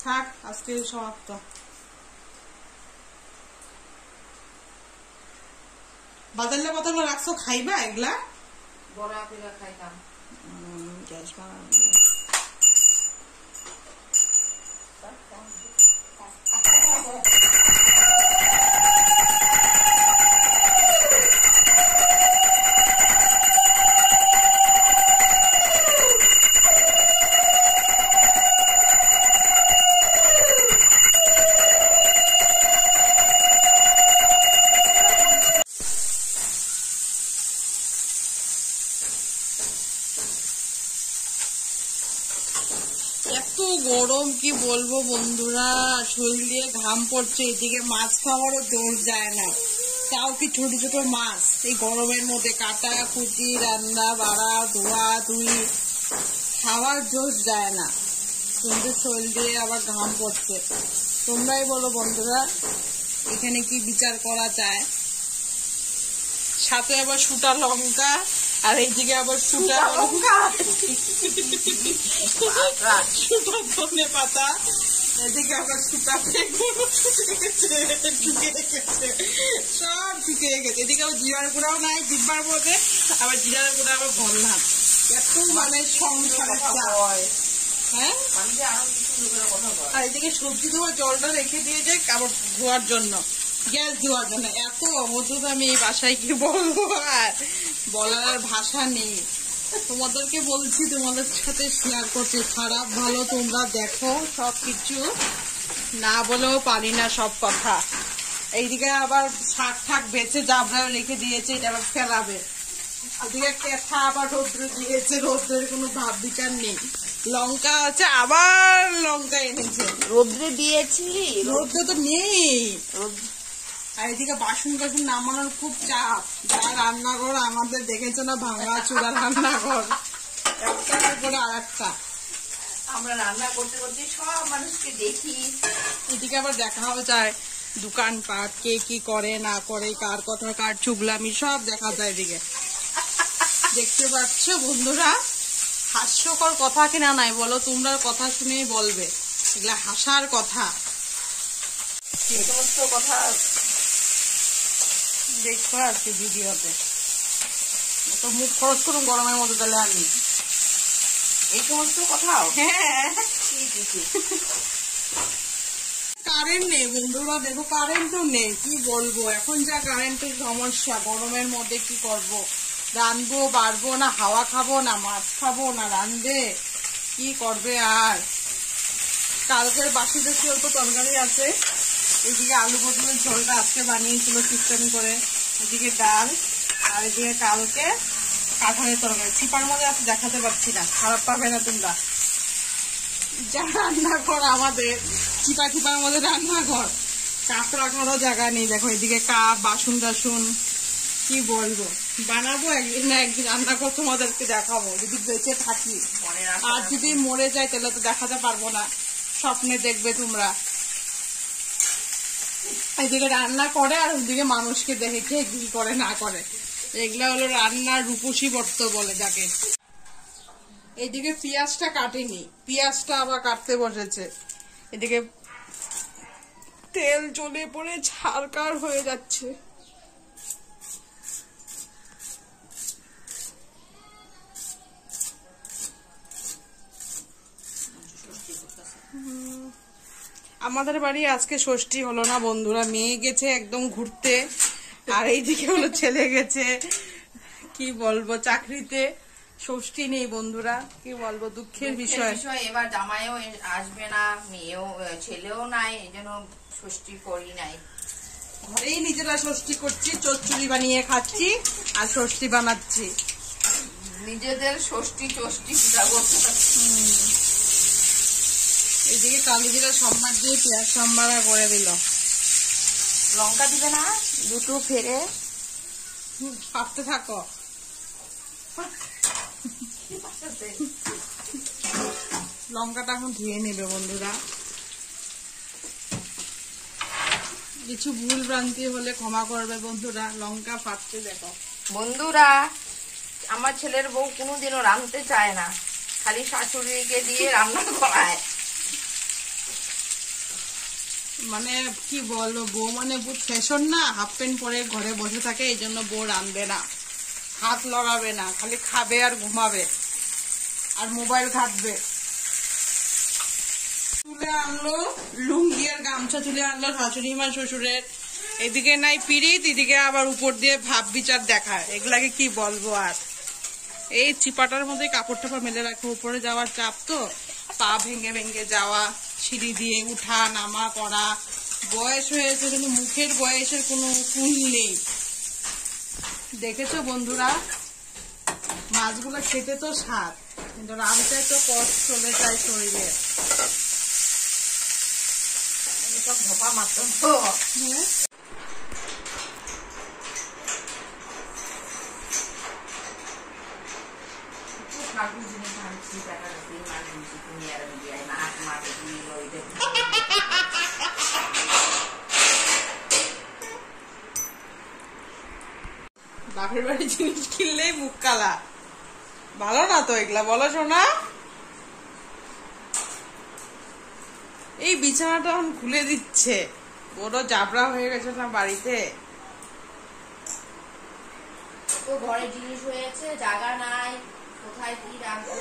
থাক, আজকে সমাপ্ত। বাজারলে কতগুলো রাখছো, খাইবা এগুলা? বড়া পিঠা খাইতাম। গ্যাস বানানো এত গরম কি বলবো বন্ধুরা, শরীর দিয়ে ঘাম পড়ছে, এদিকে মাছ খাওয়ারও জোর যায় না, তাও কি ছোট ছোট মাছ এই গরমের মধ্যে কাটা কুটি রান্না বাড়া ধোয়া ধুই খাওয়ার জোর যায় না, কিন্তু শরীর দিয়ে আবার ঘাম পড়ছে। তোমরাই বলো বন্ধুরা, এখানে কি বিচার করা যায়? সাথে আবার শুটা লঙ্কা, আর এইদিকে আবার শুটা লঙ্কা শুটা ধনে পাতা, এদিকে আবার শুটা সব ঢুকে গেছে। এদিকে আবার জিরার গুঁড়াও নাই ডিব্বার মধ্যে, আবার জিরার গুঁড়া আবার ভরলাম। এত মানে সংসারের চাপ। হ্যাঁ, আর এদিকে সবজি ধোয়ার জলটা রেখে দিয়েছে আবার ধোয়ার জন্য, গ্যাস ধোয়ার জন্য। এত অবদ্ধ আমি এই বাসায় কি বলবো, আর বলার আর ভাষা নেই। তোমাদেরকে বলছি, তোমাদের সাথে শেয়ার করছি, খারাপ ভালো তোমরা দেখো, সবকিছু না বলেও পারি না সব কথা। এইদিকে আবার শাক ঠাক বেছে জাবড়া রেখে দিয়েছে, এটা আবার ফেলাবে। ওদিকে কেথা আবার রৌদ্র দিয়েছে, রৌদ্রের কোনো ভাব বিচার নেই। লঙ্কা আছে, আবার লঙ্কা এনেছে, রোদ্রে দিয়েছি, রৌদ্র তো নেই। আর এদিকে বাসন টাসন নামানোর খুব চাপ। যা রান্নাঘর আমাদের দেখেছো না, ভাঙা চূড়া রান্নাঘর, একটার উপরে আর একটা। আমরা রান্না করতে করতে সব মানুষকে দেখি। এদিকে আবার দেখাও যায় দোকানপাট, কে কি করে না করে, কার কথা কার চুগলামি সব দেখা যায় এদিকে। দেখতে পাচ্ছ বন্ধুরা, হাস্যকর কথা কিনা নাই বলো, তোমরা কথা শুনেই বলবে এগুলা হাসার কথা। এই সমস্ত কথা দেখো আজকে ভিডিওতে, তো মুখ খরচ করুন গরমের মধ্যে, তাহলে আমি এই সমস্ত কথাও। হ্যাঁ, কারেন্ট নেই বন্ধুরা, দেখো কারেন্টও নেই, কি বলবো এখন যা কারেন্টের সমস্যা। গরমের মধ্যে কি করব, রানবো বাড়বো না, হাওয়া খাবো না, মাছ খাবো না, রানবে কি করবে। আর কালকের বাসিতে কি অল্প তরকারি আছে, এদিকে আলু পটলের ঝোলটা আজকে বানিয়েছিল সিস্টেম করে, এদিকে ডাল, আর এদিকে কালকে কাঁঠালের তরকারি। চিপার মধ্যে আছে, দেখাতে পারছি না, খারাপ পাবে না তোমরা। যা রান্নাঘর আমাদের, চিপা চিপার মধ্যে রান্নাঘর, কাপ রাখারও জায়গা নেই। দেখো এদিকে কাপ বাসন টাসন, কি বলবো। বানাবো একদিন না একদিন রান্নাঘর, তোমাদেরকে দেখাবো যদি বেঁচে থাকি। আর যদি মরে যায় তাহলে তো দেখাতে পারবো না, স্বপ্নে দেখবে তোমরা। এদিকে রান্না করে আর ওদিকে মানুষকে দেখে কে কি করে না করে, এগুলা হলো রান্নার রূপসী বর্ত বলে যাকে। এইদিকে পেঁয়াজটা কাটেনি, পেঁয়াজটা আবার কাটতে বসেছে। এদিকে তেল জ্বলে পড়ে ছারকার হয়ে যাচ্ছে। আমাদের বাড়ি আজকে ষষ্ঠী হলো না বন্ধুরা, মেয়ে গেছে একদম ঘুরতে, আর এইদিকে হলো ছেলে গেছে কি বলবো চাকরিতে। ষষ্ঠী নেই বন্ধুরা, কি বলবো, দুঃখের বিষয়। এবার জামাইও আসবে না, মেয়েও ছেলেও নাই, এই জন্য ষষ্ঠী করি নাই। ঘরেই নিজেরা ষষ্ঠী করছি, চচ্চড়ি বানিয়ে খাচ্ছি আর ষষ্ঠী বানাচ্ছি, নিজেদের ষষ্ঠী চষ্টি পূজা করতে। এদিকে কালো জিরা সম্বার দিয়ে পেঁয়াজ সম্বারা করে দিল। লঙ্কা দিবে না, দুটো ফেরে ভাবতে থাকো। লঙ্কাটা এখন ধুয়ে নেবে বন্ধুরা, কিছু ভুল ভ্রান্তি হলে ক্ষমা করবে বন্ধুরা। লঙ্কা ফাটতে দেখো বন্ধুরা, আমার ছেলের বউ কোনোদিনও রাঁধতে চায় না, খালি শাশুড়িকে দিয়ে রান্না করায়। মানে কি বলবো, বউ মানে বহুত ফ্যাশন না, হাফ প্যান্ট পরে ঘরে বসে থাকে, এই জন্য বউ রাঁধবে না, হাত লড়াবে না, খালি খাবে আর ঘুমাবে আর মোবাইল ঘাটবে। তুলে আনলো লুঙ্গি আর গামছা, তুলে আনলো শাশুড়ি মা শ্বশুরের, এদিকে নাই পিরিত, এদিকে আবার উপর দিয়ে ভাব বিচার দেখায়, এগুলাকে কি বলবো আর। এই চিপাটার মধ্যে কাপড় টাপড় মেলে রাখো, উপরে যাওয়ার চাপ তো, পা ভেঙে ভেঙে যাওয়া, সিঁড়ি দিয়ে উঠা নামা করা, বয়স হয়েছে কিন্তু মুখের বয়সের কোনো কুল নেই। দেখেছো বন্ধুরা, মাছগুলো খেতে তো স্বাদ, কিন্তু রাঁধতে তো কষ্ট চলে যায় শরীরে। সব ধোপা মাত্র তো। ফালতু জিনিস আনছি, টাকা দিন আনছি, তুমি আর বিয়ে না হাত মারে দিয়ে ওই দেখো। বাপের বাড়ি জিনিস কিনলেই মুখ কালা, ভালো না তো এগুলা, বলো শোনা। এই বিছানাটা এখন খুলে দিচ্ছে, বড় জাবরা হয়ে গেছে না বাড়িতে। তো ঘরে জিনিস হয়েছে, জায়গা নাই, কোথায় কি রাখবো।